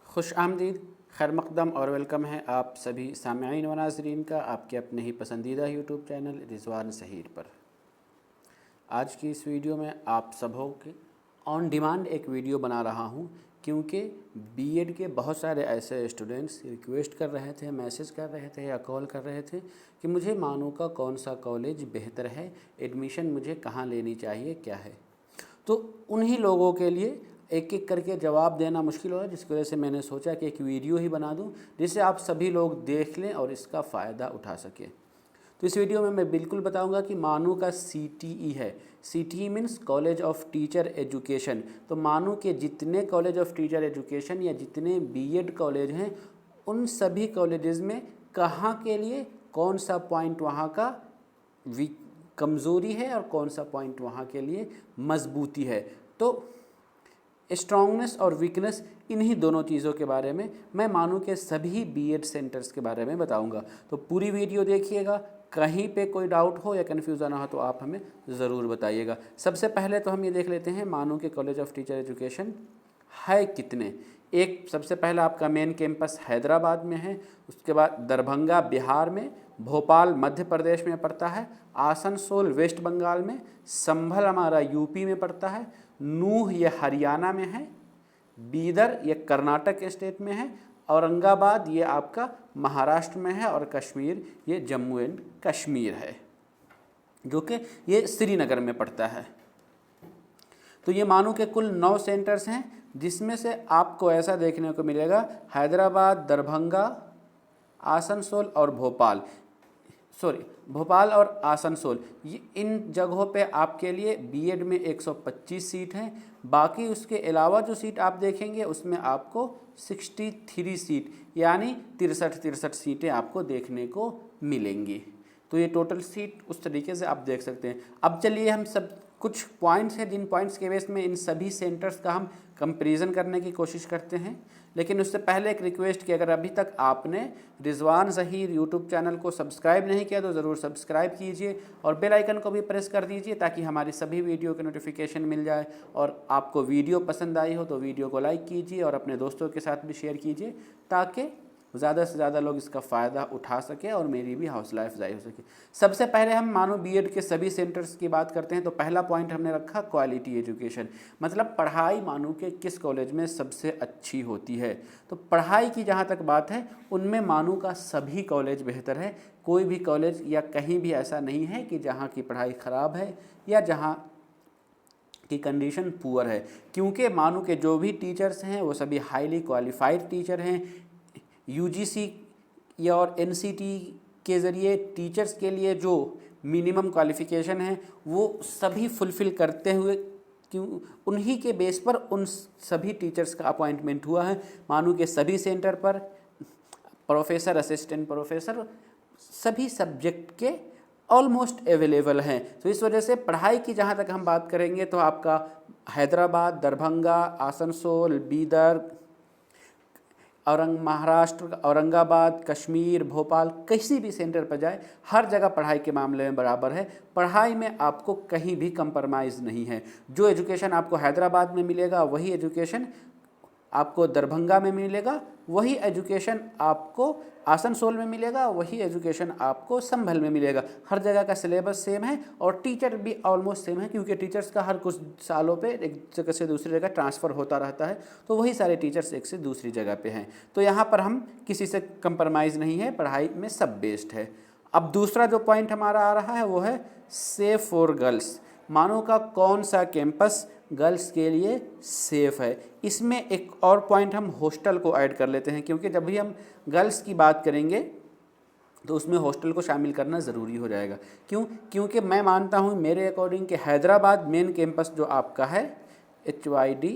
खुश आमदीद, खैर मकदम और वेलकम है आप सभी सामईन व नाज़रीन का आपके अपने ही पसंदीदा यूट्यूब चैनल रिज़वान सहीर पर। आज की इस वीडियो में आप सबों के ऑन डिमांड एक वीडियो बना रहा हूँ, क्योंकि बीएड के बहुत सारे ऐसे स्टूडेंट्स रिक्वेस्ट कर रहे थे, मैसेज कर रहे थे या कॉल कर रहे थे कि मुझे मानो का कौन सा कॉलेज बेहतर है, एडमिशन मुझे कहाँ लेनी चाहिए, क्या है। तो उन्हीं लोगों के लिए एक एक करके जवाब देना मुश्किल हो रहा है, जिसकी वजह से मैंने सोचा कि एक वीडियो ही बना दूं जिससे आप सभी लोग देख लें और इसका फ़ायदा उठा सकें। तो इस वीडियो में मैं बिल्कुल बताऊंगा कि मानू का CTE है। CTE means college of teacher education. तो मानू के जितने कॉलेज ऑफ टीचर एजुकेशन या जितने बीएड कॉलेज हैं, उन सभी कॉलेजेस में कहाँ के लिए कौन सा पॉइंट वहाँ का कमज़ोरी है और कौन सा पॉइंट वहाँ के लिए मजबूती है। तो स्ट्रॉन्गनेस और वीकनेस, इन्हीं दोनों चीज़ों के बारे में मैं मानू के सभी बीएड सेंटर्स के बारे में बताऊंगा। तो पूरी वीडियो देखिएगा, कहीं पे कोई डाउट हो या कन्फ्यूज़न हो तो आप हमें ज़रूर बताइएगा। सबसे पहले तो हम ये देख लेते हैं मानू के कॉलेज ऑफ टीचर एजुकेशन है कितने। एक सबसे पहला आपका मेन कैंपस हैदराबाद में है, उसके बाद दरभंगा बिहार में, भोपाल मध्य प्रदेश में पड़ता है, आसनसोल वेस्ट बंगाल में, संभल हमारा यूपी में पड़ता है, नूह ये हरियाणा में है, बीदर ये कर्नाटक स्टेट में है, औरंगाबाद ये आपका महाराष्ट्र में है और कश्मीर ये जम्मू एंड कश्मीर है, जो कि ये श्रीनगर में पड़ता है। तो ये मानो के कुल 9 सेंटर्स हैं, जिसमें से आपको ऐसा देखने को मिलेगा हैदराबाद, दरभंगा, आसनसोल और भोपाल और आसनसोल, ये इन जगहों पे आपके लिए बीएड में 125 सीट हैं। बाकी उसके अलावा जो सीट आप देखेंगे उसमें आपको 63 सीट यानी 63 सीटें आपको देखने को मिलेंगी। तो ये टोटल सीट उस तरीके से आप देख सकते हैं। अब चलिए हम सब कुछ पॉइंट्स हैं, जिन पॉइंट्स के बेस में इन सभी सेंटर्स का हम कंपैरिजन करने की कोशिश करते हैं। लेकिन उससे पहले एक रिक्वेस्ट कि अगर अभी तक आपने रिज़वान ज़हीर यूट्यूब चैनल को सब्सक्राइब नहीं किया तो ज़रूर सब्सक्राइब कीजिए और बेल आइकन को भी प्रेस कर दीजिए, ताकि हमारी सभी वीडियो के नोटिफिकेशन मिल जाए। और आपको वीडियो पसंद आई हो तो वीडियो को लाइक कीजिए और अपने दोस्तों के साथ भी शेयर कीजिए, ताकि ज़्यादा से ज़्यादा लोग इसका फ़ायदा उठा सके और मेरी भी हौसला अफजाई हो सके। सबसे पहले हम मानो बीएड के सभी सेंटर्स की बात करते हैं। तो पहला पॉइंट हमने रखा क्वालिटी एजुकेशन, मतलब पढ़ाई मानो के किस कॉलेज में सबसे अच्छी होती है। तो पढ़ाई की जहाँ तक बात है, उनमें मानो का सभी कॉलेज बेहतर है। कोई भी कॉलेज या कहीं भी ऐसा नहीं है कि जहाँ की पढ़ाई ख़राब है या जहाँ की कंडीशन पुअर है, क्योंकि मानो के जो भी टीचर्स हैं वो सभी हाईली क्वालिफाइड टीचर हैं। यूजीसी या और एनसीटी के ज़रिए टीचर्स के लिए जो मिनिमम क्वालिफ़िकेशन है वो सभी फुलफ़िल करते हुए, क्यों उन्हीं के बेस पर उन सभी टीचर्स का अपॉइंटमेंट हुआ है। मानो के सभी सेंटर पर प्रोफेसर, असिस्टेंट प्रोफेसर सभी सब्जेक्ट के ऑलमोस्ट अवेलेबल हैं। तो इस वजह से पढ़ाई की जहाँ तक हम बात करेंगे तो आपका हैदराबाद, दरभंगा, आसनसोल, बीदर, महाराष्ट्र, औरंगाबाद, कश्मीर, भोपाल, किसी भी सेंटर पर जाए हर जगह पढ़ाई के मामले में बराबर है। पढ़ाई में आपको कहीं भी कंप्रोमाइज़ नहीं है। जो एजुकेशन आपको हैदराबाद में मिलेगा वही एजुकेशन आपको दरभंगा में मिलेगा, वही एजुकेशन आपको आसनसोल में मिलेगा, वही एजुकेशन आपको संभल में मिलेगा। हर जगह का सिलेबस सेम है और टीचर भी ऑलमोस्ट सेम है, क्योंकि टीचर्स का हर कुछ सालों पे एक जगह से दूसरी जगह ट्रांसफ़र होता रहता है। तो वही सारे टीचर्स एक से दूसरी जगह पे हैं। तो यहाँ पर हम किसी से कंप्रोमाइज़ नहीं है, पढ़ाई में सब बेस्ड है। अब दूसरा जो पॉइंट हमारा आ रहा है वो है सेफ फॉर गर्ल्स। मानो का कौन सा कैंपस गर्ल्स के लिए सेफ़ है। इसमें एक और पॉइंट हम हॉस्टल को ऐड कर लेते हैं, क्योंकि जब भी हम गर्ल्स की बात करेंगे तो उसमें हॉस्टल को शामिल करना ज़रूरी हो जाएगा। क्योंकि मैं मानता हूँ मेरे अकॉर्डिंग कि हैदराबाद मेन कैंपस जो आपका है HYD,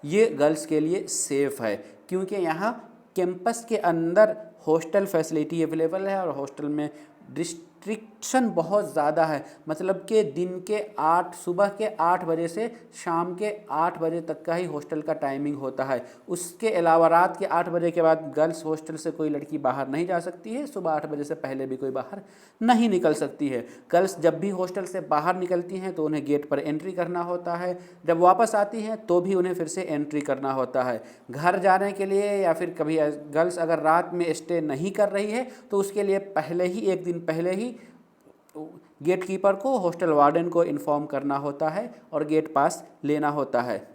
ये गर्ल्स के लिए सेफ़ है, क्योंकि यहाँ कैंपस के अंदर हॉस्टल फैसिलिटी अवेलेबल है और हॉस्टल में रिस्ट्रिक्शन बहुत ज़्यादा है, मतलब कि दिन के सुबह के 8 बजे से शाम के 8 बजे तक का ही हॉस्टल का टाइमिंग होता है। उसके अलावा रात के 8 बजे के बाद गर्ल्स हॉस्टल से कोई लड़की बाहर नहीं जा सकती है, सुबह 8 बजे से पहले भी कोई बाहर नहीं निकल सकती है। गर्ल्स जब भी हॉस्टल से बाहर निकलती हैं तो उन्हें गेट पर एंट्री करना होता है, जब वापस आती हैं तो भी उन्हें फिर से एंट्री करना होता है। घर जाने के लिए या फिर कभी गर्ल्स अगर रात में स्टे नहीं कर रही है तो उसके लिए पहले ही, एक दिन पहले ही गेट कीपर को, हॉस्टल वार्डन को इन्फॉर्म करना होता है और गेट पास लेना होता है।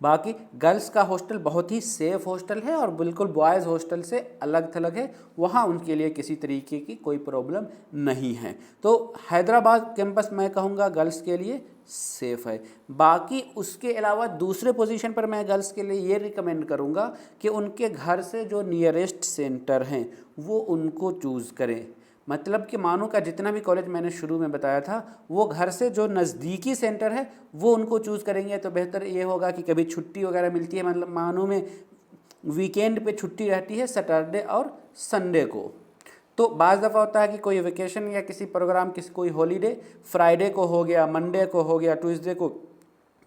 बाकी गर्ल्स का हॉस्टल बहुत ही सेफ हॉस्टल है और बिल्कुल बॉयज़ हॉस्टल से अलग थलग है, वहाँ उनके लिए किसी तरीके की कोई प्रॉब्लम नहीं है। तो हैदराबाद कैंपस मैं कहूँगा गर्ल्स के लिए सेफ़ है। बाकी उसके अलावा दूसरे पोजीशन पर मैं गर्ल्स के लिए ये रिकमेंड करूँगा कि उनके घर से जो नियरेस्ट सेंटर हैं वो उनको चूज़ करें। मतलब कि मानो का जितना भी कॉलेज मैंने शुरू में बताया था वो घर से जो नज़दीकी सेंटर है वो उनको चूज़ करेंगे तो बेहतर ये होगा कि कभी छुट्टी वगैरह मिलती है, मतलब मानो में वीकेंड पे छुट्टी रहती है सैटरडे और संडे को, तो बाज़ दफ़ा होता है कि कोई वेकेशन या किसी प्रोग्राम, कोई हॉलीडे फ्राइडे को हो गया, मंडे को हो गया, ट्यूसडे को,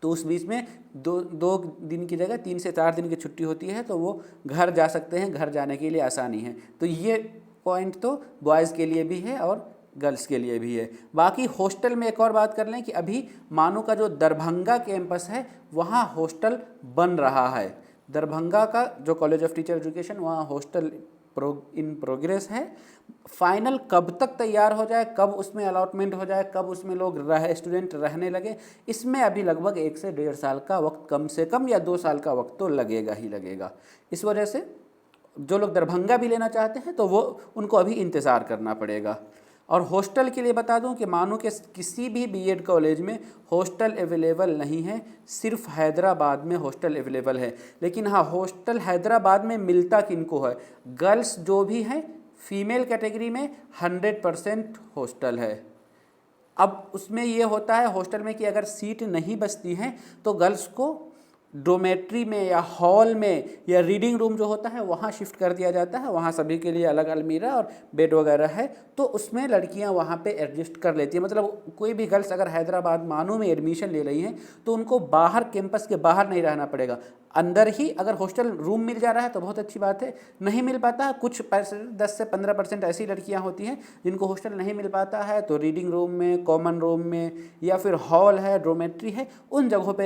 तो उस बीच में दो दिन की जगह 3 से 4 दिन की छुट्टी होती है तो वो घर जा सकते हैं, घर जाने के लिए आसानी है। तो ये पॉइंट तो बॉयज़ के लिए भी है और गर्ल्स के लिए भी है। बाकी हॉस्टल में एक और बात कर लें कि अभी मानो का जो दरभंगा कैंपस है वहाँ हॉस्टल बन रहा है। दरभंगा का जो कॉलेज ऑफ टीचर एजुकेशन, वहाँ हॉस्टल इन प्रोग्रेस है। फाइनल कब तक तैयार हो जाए, कब उसमें अलॉटमेंट हो जाए, कब उसमें लोग स्टूडेंट रहने लगे, इसमें अभी लगभग 1 से 1.5 साल का वक्त कम से कम, या 2 साल का वक्त तो लगेगा ही लगेगा। इस वजह से जो लोग दरभंगा भी लेना चाहते हैं तो वो उनको अभी इंतज़ार करना पड़ेगा। और हॉस्टल के लिए बता दूं कि मानो कि किसी भी बीएड कॉलेज में हॉस्टल अवेलेबल नहीं है, सिर्फ हैदराबाद में हॉस्टल अवेलेबल है। लेकिन हाँ, हॉस्टल हैदराबाद में मिलता किनको है, गर्ल्स जो भी हैं फीमेल कैटेगरी में 100% हॉस्टल है। अब उसमें ये होता है हॉस्टल में कि अगर सीट नहीं बचती हैं तो गर्ल्स को डोमेट्री में या हॉल में या रीडिंग रूम जो होता है वहाँ शिफ्ट कर दिया जाता है। वहाँ सभी के लिए अलग अलमीरा और बेड वगैरह है, तो उसमें लड़कियाँ वहाँ पे एडजस्ट कर लेती हैं। मतलब कोई भी गर्ल्स अगर हैदराबाद मानो में एडमिशन ले रही हैं तो उनको बाहर, कैंपस के बाहर नहीं रहना पड़ेगा, अंदर ही अगर हॉस्टल रूम मिल जा रहा है तो बहुत अच्छी बात है। नहीं मिल पाता, कुछ 10 से 15% ऐसी लड़कियां होती हैं जिनको हॉस्टल नहीं मिल पाता है, तो रीडिंग रूम में, कॉमन रूम में या फिर हॉल है, डोमेट्री है, उन जगहों पे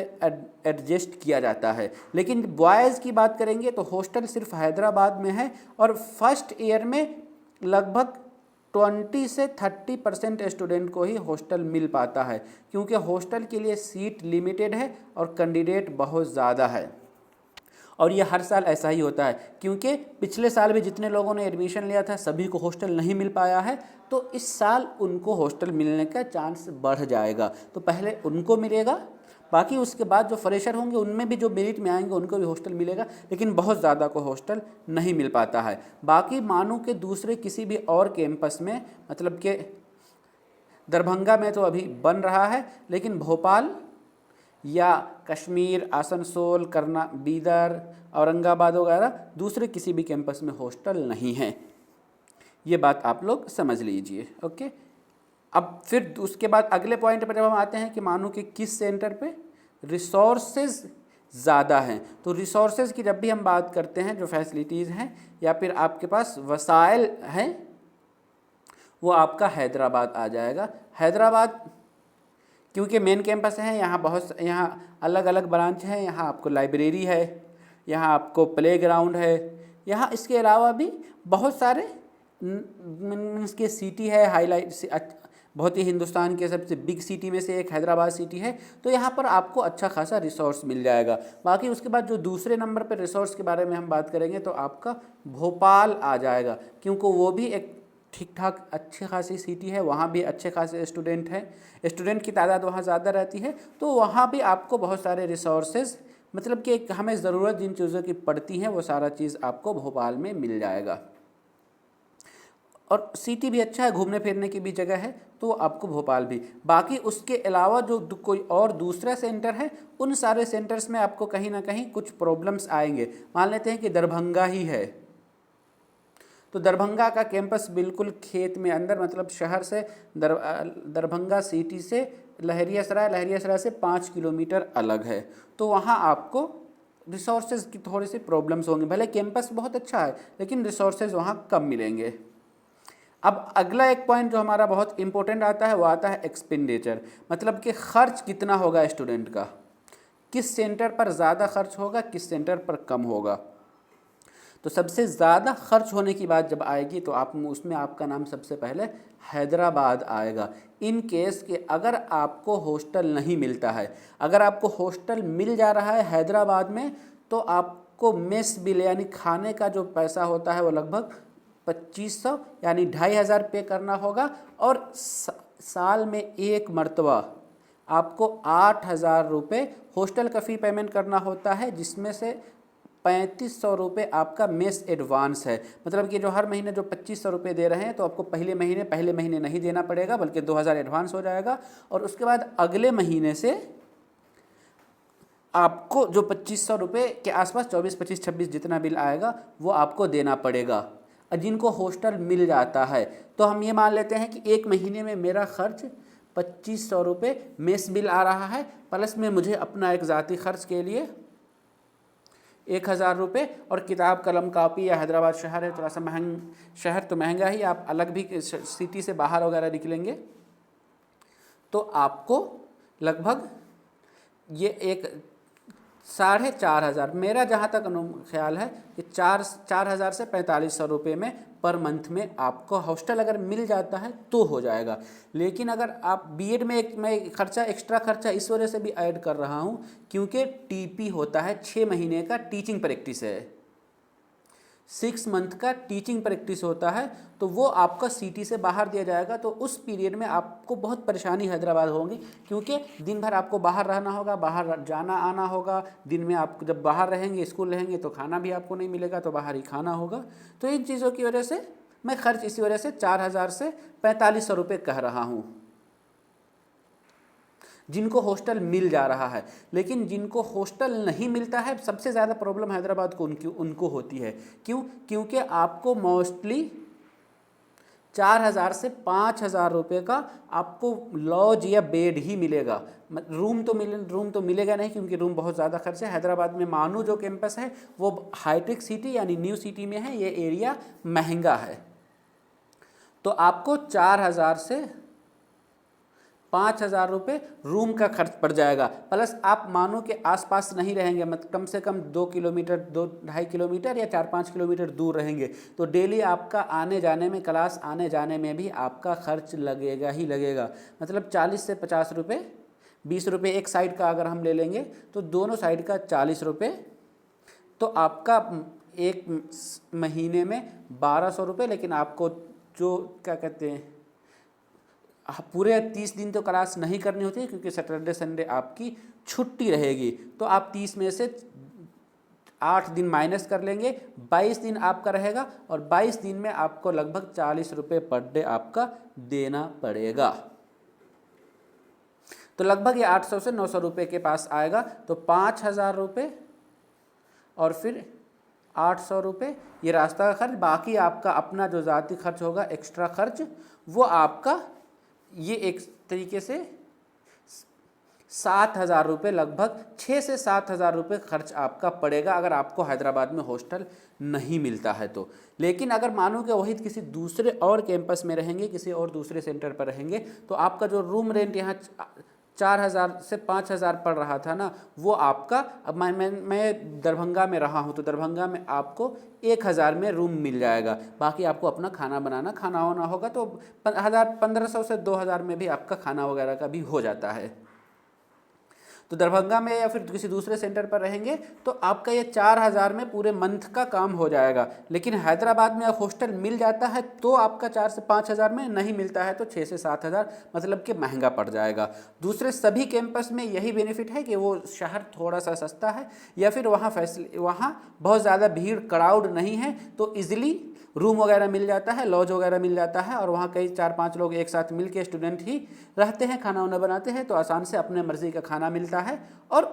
एडजस्ट किया जाता है। लेकिन बॉयज़ की बात करेंगे तो हॉस्टल सिर्फ हैदराबाद में है और फर्स्ट ईयर में लगभग 20 से 30% स्टूडेंट को ही हॉस्टल मिल पाता है, क्योंकि हॉस्टल के लिए सीट लिमिटेड है और कैंडिडेट बहुत ज़्यादा है। और ये हर साल ऐसा ही होता है, क्योंकि पिछले साल भी जितने लोगों ने एडमिशन लिया था सभी को हॉस्टल नहीं मिल पाया है, तो इस साल उनको हॉस्टल मिलने का चांस बढ़ जाएगा। तो पहले उनको मिलेगा, बाकी उसके बाद जो फ्रेशर होंगे उनमें भी जो मेरिट में आएंगे उनको भी हॉस्टल मिलेगा, लेकिन बहुत ज़्यादा को हॉस्टल नहीं मिल पाता है। बाकी मानो कि दूसरे किसी भी और कैंपस में, मतलब कि दरभंगा में तो अभी बन रहा है, लेकिन भोपाल या कश्मीर, आसनसोल, बीदर, औरंगाबाद वगैरह दूसरे किसी भी कैंपस में हॉस्टल नहीं है। ये बात आप लोग समझ लीजिए, ओके। अब फिर उसके बाद अगले पॉइंट पर जब हम आते हैं कि मानो कि किस सेंटर पे रिसोर्सेज ज़्यादा हैं, तो रिसोर्सेज की जब भी हम बात करते हैं, जो फैसिलिटीज़ हैं या फिर आपके पास वसाइल हैं, वो आपका हैदराबाद आ जाएगा। हैदराबाद क्योंकि मेन कैंपस है, यहाँ अलग अलग ब्रांच हैं, यहाँ आपको लाइब्रेरी है, यहाँ आपको प्लेग्राउंड है, यहाँ इसके अलावा भी बहुत सारे मीन्स के सिटी है, हाईलाइट बहुत ही हिंदुस्तान के सबसे बिग सिटी में से एक हैदराबाद सिटी है, तो यहाँ पर आपको अच्छा खासा रिसोर्स मिल जाएगा। बाकी उसके बाद जो दूसरे नंबर पर रिसोर्स के बारे में हम बात करेंगे तो आपका भोपाल आ जाएगा, क्योंकि वो भी एक ठीक ठाक अच्छी खासी सिटी है, वहाँ भी अच्छे खासे स्टूडेंट हैं, स्टूडेंट की तादाद वहाँ ज़्यादा रहती है, तो वहाँ भी आपको बहुत सारे रिसोर्सेज, मतलब कि हमें ज़रूरत जिन चीज़ों की पड़ती हैं वो सारा चीज़ आपको भोपाल में मिल जाएगा। और सिटी भी अच्छा है, घूमने फिरने की भी जगह है, तो आपको भोपाल भी। बाकी उसके अलावा जो कोई और दूसरा सेंटर है, उन सारे सेंटर्स में आपको कहीं ना कहीं कुछ प्रॉब्लम्स आएंगे। मान लेते हैं कि दरभंगा ही है, तो दरभंगा का कैंपस बिल्कुल खेत में अंदर, मतलब शहर से दरभंगा सिटी से लहरियासराय से 5 किलोमीटर अलग है। तो वहाँ आपको रिसोर्सेज की थोड़ी सी प्रॉब्लम्स होंगी। भले कैंपस बहुत अच्छा है लेकिन रिसोर्सेज वहाँ कम मिलेंगे। अब अगला एक पॉइंट जो हमारा बहुत इंपॉर्टेंट आता है वो आता है एक्सपेंडिचर, मतलब कि खर्च कितना होगा स्टूडेंट का, किस सेंटर पर ज़्यादा खर्च होगा, किस सेंटर पर कम होगा। तो सबसे ज़्यादा खर्च होने की बात जब आएगी तो आप उसमें आपका नाम सबसे पहले हैदराबाद आएगा। इन केस कि अगर आपको हॉस्टल नहीं मिलता है, अगर आपको हॉस्टल मिल जा रहा है हैदराबाद में, तो आपको मेस बिल यानी खाने का जो पैसा होता है वो लगभग 2500 यानी 2500 पे करना होगा। और साल में एक मरतबा आपको 8000 रुपये हॉस्टल का फ़ी पेमेंट करना होता है, जिसमें से 3500 रुपये आपका मेस एडवांस है। मतलब कि जो हर महीने जो 2500 रुपये दे रहे हैं तो आपको पहले महीने नहीं देना पड़ेगा, बल्कि 2000 एडवांस हो जाएगा। और उसके बाद अगले महीने से आपको जो 2500 रुपये के आसपास 24, 25, 26 जितना बिल आएगा वो आपको देना पड़ेगा। जिनको हॉस्टल मिल जाता है तो हम ये मान लेते हैं कि एक महीने में मेरा खर्च 2500 रुपये मेस बिल आ रहा है, प्लस में मुझे अपना एक ज़ाती खर्च के लिए 1000 रुपये, और किताब कलम कापी, या हैदराबाद शहर है थोड़ा सा शहर तो महंगा ही, आप अलग भी सिटी से बाहर वगैरह निकलेंगे तो आपको लगभग ये एक 4500, मेरा जहाँ तक ख्याल है कि 4000 से 4500 रुपये में पर मंथ में आपको हॉस्टल अगर मिल जाता है तो हो जाएगा। लेकिन अगर आप बीएड में मैं खर्चा एक्स्ट्रा खर्चा इस वजह से भी ऐड कर रहा हूँ क्योंकि टीपी होता है, 6 महीने का टीचिंग प्रैक्टिस है, 6 मंथ का टीचिंग प्रैक्टिस होता है, तो वो आपका सिटी से बाहर दिया जाएगा। तो उस पीरियड में आपको बहुत परेशानी हैदराबाद होगी, क्योंकि दिन भर आपको बाहर रहना होगा, बाहर जाना आना होगा। दिन में आप जब बाहर रहेंगे, स्कूल रहेंगे, तो खाना भी आपको नहीं मिलेगा, तो बाहर ही खाना होगा। तो इन चीज़ों की वजह से मैं खर्च इसी वजह से 4000 से 4500 रुपये कह रहा हूँ जिनको हॉस्टल मिल जा रहा है। लेकिन जिनको हॉस्टल नहीं मिलता है, सबसे ज़्यादा प्रॉब्लम हैदराबाद को उनको होती है। क्यों? क्योंकि आपको मोस्टली 4000 से 5000 रुपये का आपको लॉज या बेड ही मिलेगा। रूम तो मिलेगा नहीं, क्योंकि रूम बहुत ज़्यादा खर्च है। हैदराबाद में मानू जो कैंपस है वो हाईटेक सिटी यानी न्यू सिटी में है, ये एरिया महंगा है। तो आपको 4000 से 5000 रुपये रूम का खर्च पड़ जाएगा। प्लस आप मानो के आसपास नहीं रहेंगे, मतलब कम से कम 2 किलोमीटर 2-2.5 किलोमीटर या 4-5 किलोमीटर दूर रहेंगे, तो डेली आपका आने जाने में, क्लास आने जाने में भी आपका खर्च लगेगा ही लगेगा। मतलब 40 से 50 रुपये, 20 रुपये एक साइड का अगर हम ले लेंगे तो दोनों साइड का 40 रुपये, तो आपका एक महीने में 1200 रुपये। लेकिन आपको जो क्या कहते हैं, पूरे 30 दिन तो क्लास नहीं करनी होती है, क्योंकि सैटरडे संडे आपकी छुट्टी रहेगी। तो आप 30 में से 8 दिन माइनस कर लेंगे, 22 दिन आपका रहेगा, और 22 दिन में आपको लगभग 40 रुपये पर डे आपका देना पड़ेगा। तो लगभग ये 800 से 900 रुपये के पास आएगा। तो 5000 रुपये और फिर 800 रुपये ये रास्ता का खर्च, बाकी आपका अपना जो ज़ाती खर्च होगा, एक्स्ट्रा खर्च, वो आपका ये एक तरीके से 7000 रुपये, लगभग 6 से 7000 रुपये खर्च आपका पड़ेगा अगर आपको हैदराबाद में हॉस्टल नहीं मिलता है तो। लेकिन अगर मानो कि वही किसी दूसरे और कैंपस में रहेंगे, किसी और दूसरे सेंटर पर रहेंगे, तो आपका जो रूम रेंट यहाँ 4000 से 5000 पड़ रहा था ना, वो आपका, अब मैं दरभंगा में रहा हूँ, तो दरभंगा में आपको 1000 में रूम मिल जाएगा। बाकी आपको अपना खाना वाना होगा, तो 1500 से 2000 में भी आपका खाना वगैरह का भी हो जाता है। तो दरभंगा में या फिर किसी दूसरे सेंटर पर रहेंगे तो आपका ये 4000 में पूरे मंथ का काम हो जाएगा। लेकिन हैदराबाद में हॉस्टल मिल जाता है तो आपका 4 से 5000 में, नहीं मिलता है तो 6 से 7000, मतलब कि महंगा पड़ जाएगा। दूसरे सभी कैंपस में यही बेनिफिट है कि वो शहर थोड़ा सा सस्ता है, या फिर वहाँ बहुत ज़्यादा भीड़ क्राउड नहीं है, तो ईज़िली रूम वगैरह मिल जाता है, लॉज वगैरह मिल जाता है, और वहाँ कई 4-5 लोग एक साथ मिल के स्टूडेंट ही रहते हैं, खाना वाना बनाते हैं, तो आसान से अपने मर्ज़ी का खाना मिलता है और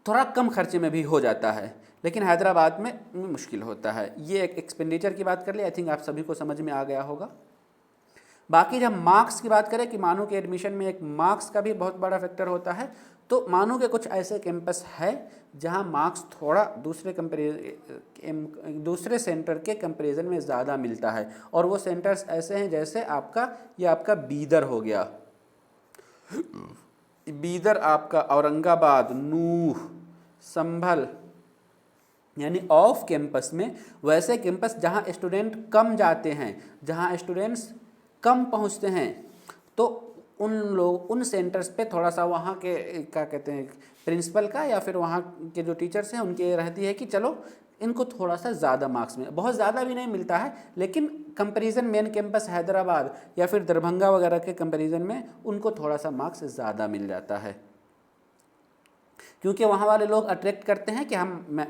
थोड़ा कम खर्चे में भी हो जाता है। लेकिन हैदराबाद में मुश्किल होता है। ये एक एक्सपेंडिचर की बात कर ली, आई थिंक आप सभी को समझ में आ गया होगा। बाकी जब मार्क्स की बात करें कि मानो के एडमिशन में एक मार्क्स का भी बहुत बड़ा फैक्टर होता है, तो मानो के कुछ ऐसे कैंपस है जहां मार्क्स थोड़ा दूसरे सेंटर के कंपैरिजन में ज़्यादा मिलता है, और वो सेंटर्स ऐसे हैं जैसे आपका बीदर हो गया, बीदर आपका औरंगाबाद, नूह, संभल, यानी ऑफ कैंपस में वैसे कैंपस जहां स्टूडेंट कम जाते हैं, जहां स्टूडेंट्स कम पहुंचते हैं, तो उन सेंटर्स पे थोड़ा सा वहाँ के क्या कहते हैं प्रिंसिपल का या फिर वहाँ के जो टीचर्स हैं उनकी रहती है कि चलो इनको थोड़ा सा ज़्यादा मार्क्स में, बहुत ज़्यादा भी नहीं मिलता है, लेकिन कंपैरिजन मेन कैंपस हैदराबाद या फिर दरभंगा वगैरह के कंपैरिजन में उनको थोड़ा सा मार्क्स ज़्यादा मिल जाता है, क्योंकि वहाँ वाले लोग अट्रैक्ट करते हैं कि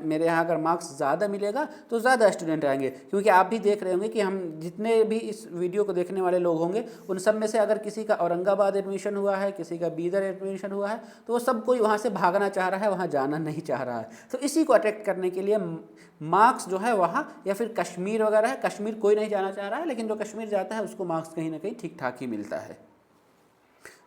मेरे यहाँ अगर मार्क्स ज़्यादा मिलेगा तो ज़्यादा स्टूडेंट आएंगे। क्योंकि आप भी देख रहे होंगे कि हम जितने भी इस वीडियो को देखने वाले लोग होंगे उन सब में से अगर किसी का औरंगाबाद एडमिशन हुआ है, किसी का बीदर एडमिशन हुआ है, तो वो सब कोई वहाँ से भागना चाह रहा है, वहाँ जाना नहीं चाह रहा है। तो इसी को अट्रैक्ट करने के लिए मार्क्स जो है वहाँ, या फिर कश्मीर वगैरह है, कश्मीर कोई नहीं जाना चाह रहा है, लेकिन जो कश्मीर जाता है उसको मार्क्स कहीं ना कहीं ठीक ठाक ही मिलता है।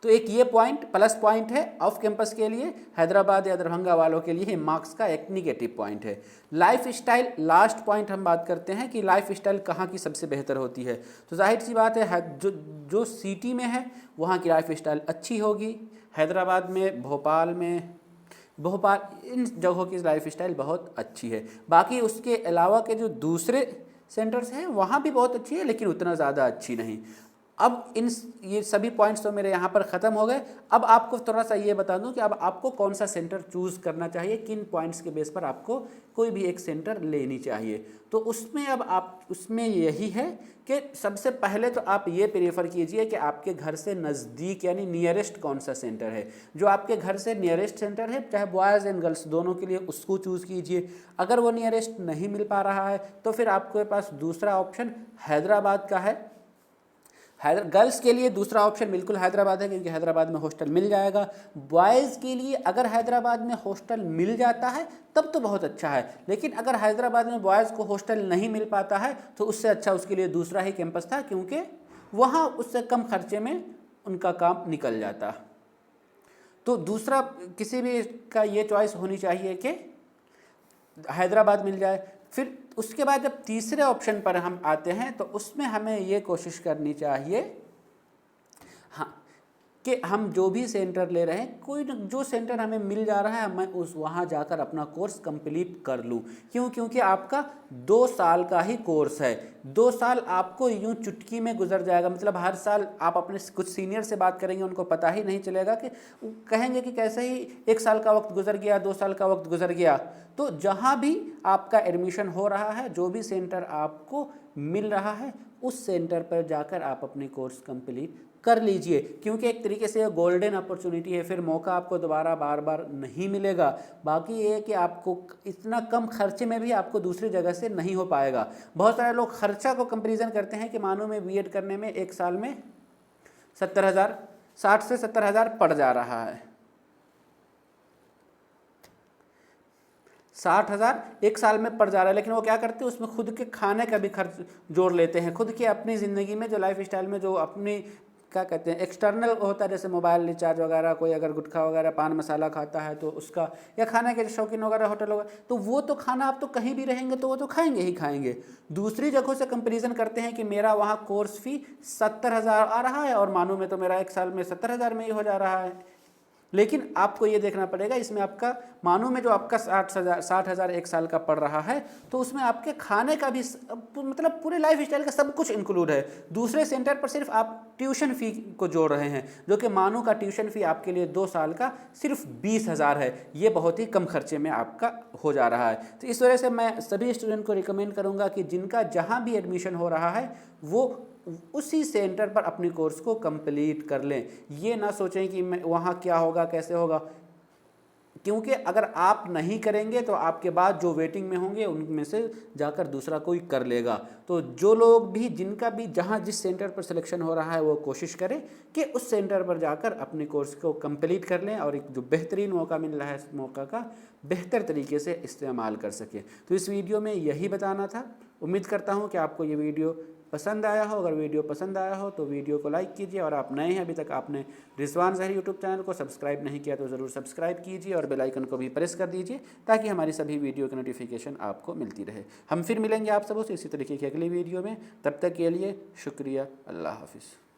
तो एक ये पॉइंट प्लस पॉइंट है ऑफ कैंपस के लिए, हैदराबाद या दरभंगा वालों के लिए मार्क्स का एक निगेटिव पॉइंट है। लाइफ स्टाइल, लास्ट पॉइंट हम बात करते हैं कि लाइफ स्टाइल कहाँ की सबसे बेहतर होती है। तो जाहिर सी बात है जो सिटी में है वहाँ की लाइफ स्टाइल अच्छी होगी। हैदराबाद में, भोपाल इन जगहों की लाइफ स्टाइल बहुत अच्छी है। बाकी उसके अलावा के जो दूसरे सेंटर्स हैं वहाँ भी बहुत अच्छी है, लेकिन उतना ज़्यादा अच्छी नहीं। अब ये सभी पॉइंट्स तो मेरे यहाँ पर ख़त्म हो गए। अब आपको थोड़ा सा ये बता दूं कि अब आपको कौन सा सेंटर चूज़ करना चाहिए, किन पॉइंट्स के बेस पर आपको कोई भी एक सेंटर लेनी चाहिए। तो उसमें यही है कि सबसे पहले तो आप ये प्रेफर कीजिए कि आपके घर से नज़दीक यानी नियरेस्ट कौन सा सेंटर है। जो आपके घर से नियरेस्ट सेंटर है, चाहे बॉयज़ एंड गर्ल्स दोनों के लिए, उसको चूज़ कीजिए। अगर वो नियरेस्ट नहीं मिल पा रहा है तो फिर आपके पास दूसरा ऑप्शन हैदराबाद का है। गर्ल्स के लिए दूसरा ऑप्शन बिल्कुल हैदराबाद है, क्योंकि हैदराबाद में हॉस्टल मिल जाएगा। बॉयज़ के लिए अगर हैदराबाद में हॉस्टल मिल जाता है तब तो बहुत अच्छा है, लेकिन अगर हैदराबाद में बॉयज़ को हॉस्टल नहीं मिल पाता है तो उससे अच्छा उसके लिए दूसरा ही कैंपस था, क्योंकि वहाँ उससे कम खर्चे में उनका काम निकल जाता। तो दूसरा किसी भी का ये चॉइस होनी चाहिए कि हैदराबाद मिल जाए। फिर उसके बाद जब तीसरे ऑप्शन पर हम आते हैं तो उसमें हमें ये कोशिश करनी चाहिए, हाँ, कि हम जो भी सेंटर ले रहे हैं, कोई जो सेंटर हमें मिल जा रहा है मैं वहाँ जाकर अपना कोर्स कंप्लीट कर लूँ। क्योंकि आपका 2 साल का ही कोर्स है। 2 साल आपको यूँ चुटकी में गुजर जाएगा। मतलब हर साल आप अपने कुछ सीनियर से बात करेंगे, उनको पता ही नहीं चलेगा, कि कहेंगे कि कैसे ही 1 साल का वक्त गुजर गया, 2 साल का वक्त गुजर गया। तो जहाँ भी आपका एडमिशन हो रहा है, जो भी सेंटर आपको मिल रहा है, उस सेंटर पर जाकर आप अपने कोर्स कंप्लीट कर लीजिए, क्योंकि एक तरीके से गोल्डन अपॉर्चुनिटी है। फिर मौका आपको दोबारा बार बार नहीं मिलेगा। बाकी ये है कि आपको इतना कम खर्चे में भी आपको दूसरी जगह से नहीं हो पाएगा। बहुत सारे लोग खर्चा को कंपैरिजन करते हैं कि मानो में बीएड करने में 1 साल में 70,000, 60 से 70,000 पड़ जा रहा है। 60,000 1 साल में पड़ जा रहा है, लेकिन वो क्या करते हैं, उसमें खुद के खाने का भी खर्च जोड़ लेते हैं। खुद की अपनी ज़िंदगी में जो लाइफ स्टाइल में जो अपनी क्या कहते हैं एक्सटर्नल होता है, जैसे मोबाइल रिचार्ज वगैरह, कोई अगर गुटखा वगैरह पान मसाला खाता है तो उसका, या खाने के शौकीन वगैरह होटल वगैरह, तो वो तो खाना आप तो कहीं भी रहेंगे तो वो तो खाएंगे ही खाएंगे। दूसरी जगहों से कंपैरिजन करते हैं कि मेरा वहाँ कोर्स फी 70,000 आ रहा है और मानो में तो मेरा 1 साल में 70,000 में ही हो जा रहा है। लेकिन आपको ये देखना पड़ेगा, इसमें आपका मानो में जो आपका 60,000 1 साल का पड़ रहा है, तो उसमें आपके खाने का भी मतलब पूरे लाइफ स्टाइल का सब कुछ इंक्लूड है। दूसरे सेंटर पर सिर्फ आप ट्यूशन फ़ी को जोड़ रहे हैं, जो कि मानो का ट्यूशन फ़ी आपके लिए 2 साल का सिर्फ 20,000 है। ये बहुत ही कम खर्चे में आपका हो जा रहा है। तो इस वजह से मैं सभी स्टूडेंट को रिकमेंड करूँगा कि जिनका जहाँ भी एडमिशन हो रहा है वो उसी सेंटर पर अपने कोर्स को कंप्लीट कर लें। ये ना सोचें कि मैं वहाँ क्या होगा कैसे होगा, क्योंकि अगर आप नहीं करेंगे तो आपके बाद जो वेटिंग में होंगे उनमें से जाकर दूसरा कोई कर लेगा। तो जो लोग भी, जिनका भी जहाँ जिस सेंटर पर सिलेक्शन हो रहा है वो कोशिश करें कि उस सेंटर पर जाकर अपने कोर्स को कंप्लीट कर लें और एक जो बेहतरीन मौका मिल रहा है इस मौका का बेहतर तरीके से इस्तेमाल कर सकें। तो इस वीडियो में यही बताना था। उम्मीद करता हूँ कि आपको ये वीडियो पसंद आया हो। अगर वीडियो पसंद आया हो तो वीडियो को लाइक कीजिए, और आप नए हैं, अभी तक आपने रिजवान ज़हरी यूट्यूब चैनल को सब्सक्राइब नहीं किया तो ज़रूर सब्सक्राइब कीजिए और बेल आइकन को भी प्रेस कर दीजिए ताकि हमारी सभी वीडियो की नोटिफिकेशन आपको मिलती रहे। हम फिर मिलेंगे आप सबों से इसी तरीके की अगली वीडियो में। तब तक के लिए शुक्रिया। अल्लाह हाफिज़।